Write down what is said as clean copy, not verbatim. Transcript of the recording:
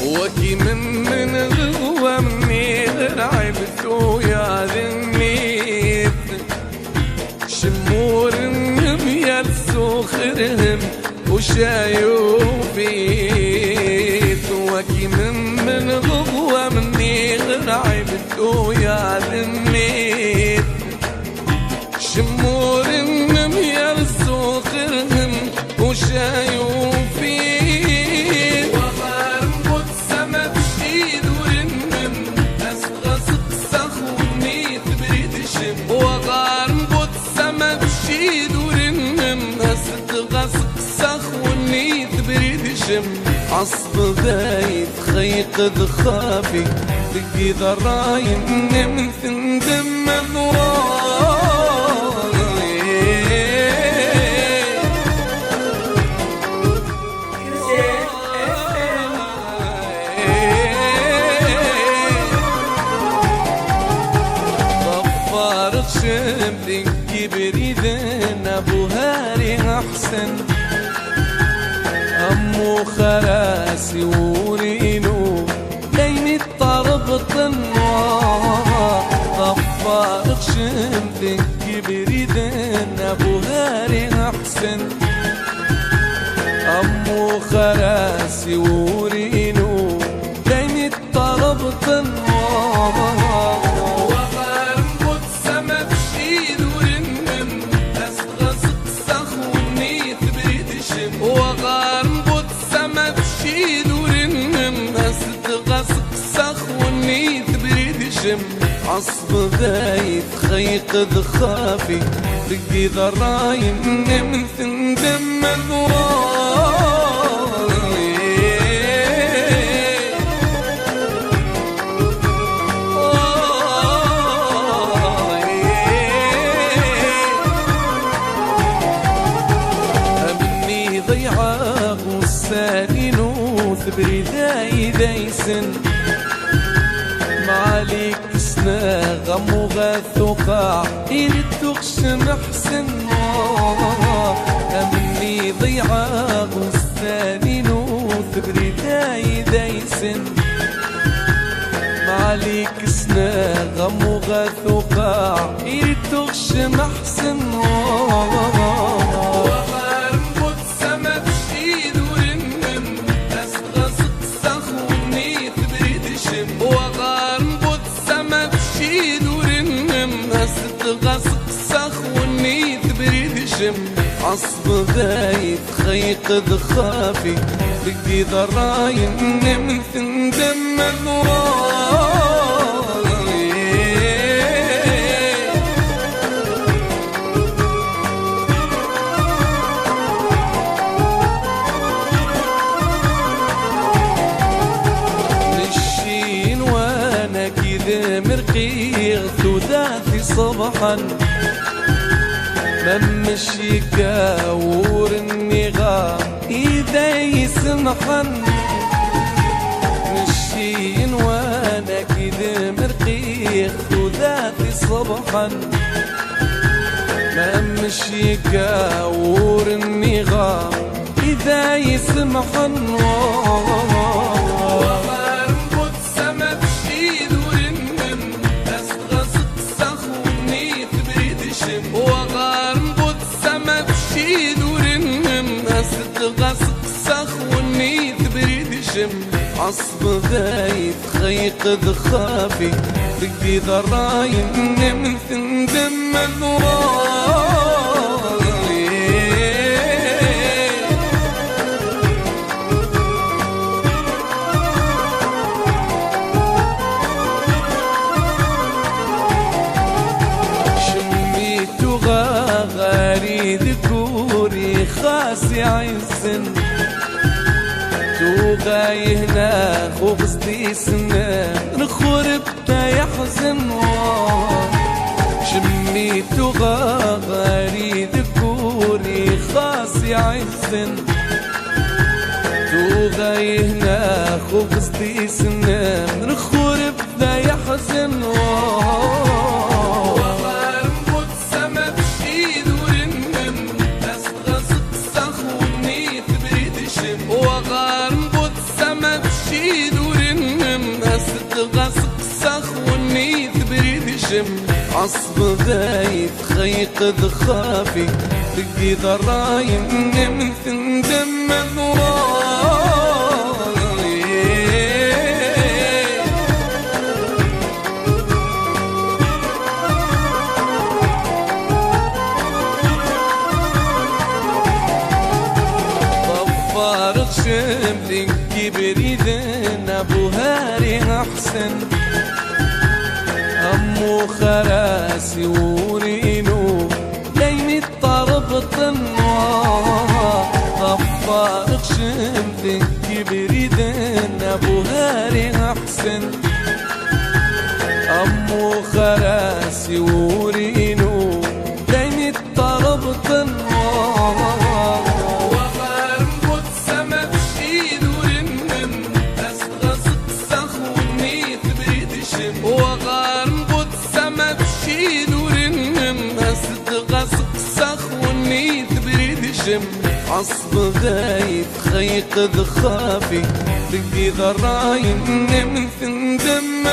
وكي من غوة مني لعبت ويا ذنيت شمور النميال سوخرهم وشايوفيت وكي من غوة مني لعبت ويا ذنيت شمور النميال سوخرهم وشايوفيت وغار مبوت سما بشيد ورنم أسغسق سخوني تبريد شم وغار مبوت سما بشيد ورنم أسغسق سخوني تبريد شم عصب ذايد خيق ذخافي دقي ذراين من ثندم مذوار شملي كبريدن ابو هاري احسن امو خراسي ورينو لين الطرب النار ضفارق شملي كبريدن ابو هاري احسن امو خراسي ورينو لين الطرب النار وغار مبوت سما بشيد ورنم أستغسق سخوني تبريد شم عصب ذايد خيق ذخافي دقي ذراين من ثندم مذوار ضيعه والسالينو ثبري ذاي ذايسن معاليك سنا غم وغاثوقع يردوخش محسن أمني ضيعه والسالينو ثبري ذاي ذايسن معاليك سنا غم وغاثوقع يردوخش محسن وغار مبوت سما بشيد ورنم أستغسق سخوني تبريد شم عصب ذايد خيق ذخافي دقي ذراين من ثندم مذوار مرقي ثلاثي صبحا ممشي كاور النغام إذا يسمحا مشين وانا كذا مرقي ثلاثي صبحا ممشي كاور النغام إذا يسمحا وغار مبوت سما بشيد ورنم أستغسق سخوني تبريد شم عصب ذايد خيق ذخافي دقي ذراين من ثندم مذوار غاري ذكوري خاسي عزن توغاي هنا خبزتي سنان نخربتا يحزن شميتو غاري ذكوري خاسي عزن توغاي هنا خبزتي سنان نخربتا يحزن وغار مبوت سما بشيد ورنم أستغسق سخوني شم عصب غايب خيق ذخافي تقي ضرايم من ثندم ذراي ضفارق شملي كبري ذن ابو هاري احسن أمو خراسي ورينو لين الطرب النوار غفارق شمتك كبري ذن أبو هاري أحسن أمو خراسي ورينو لين الطرب النوار وغارم قد سمت شيد ورنم أسغسق سخوني تبريد شم عصب غايب خيق ذخافي تقي ضرايم من ثندم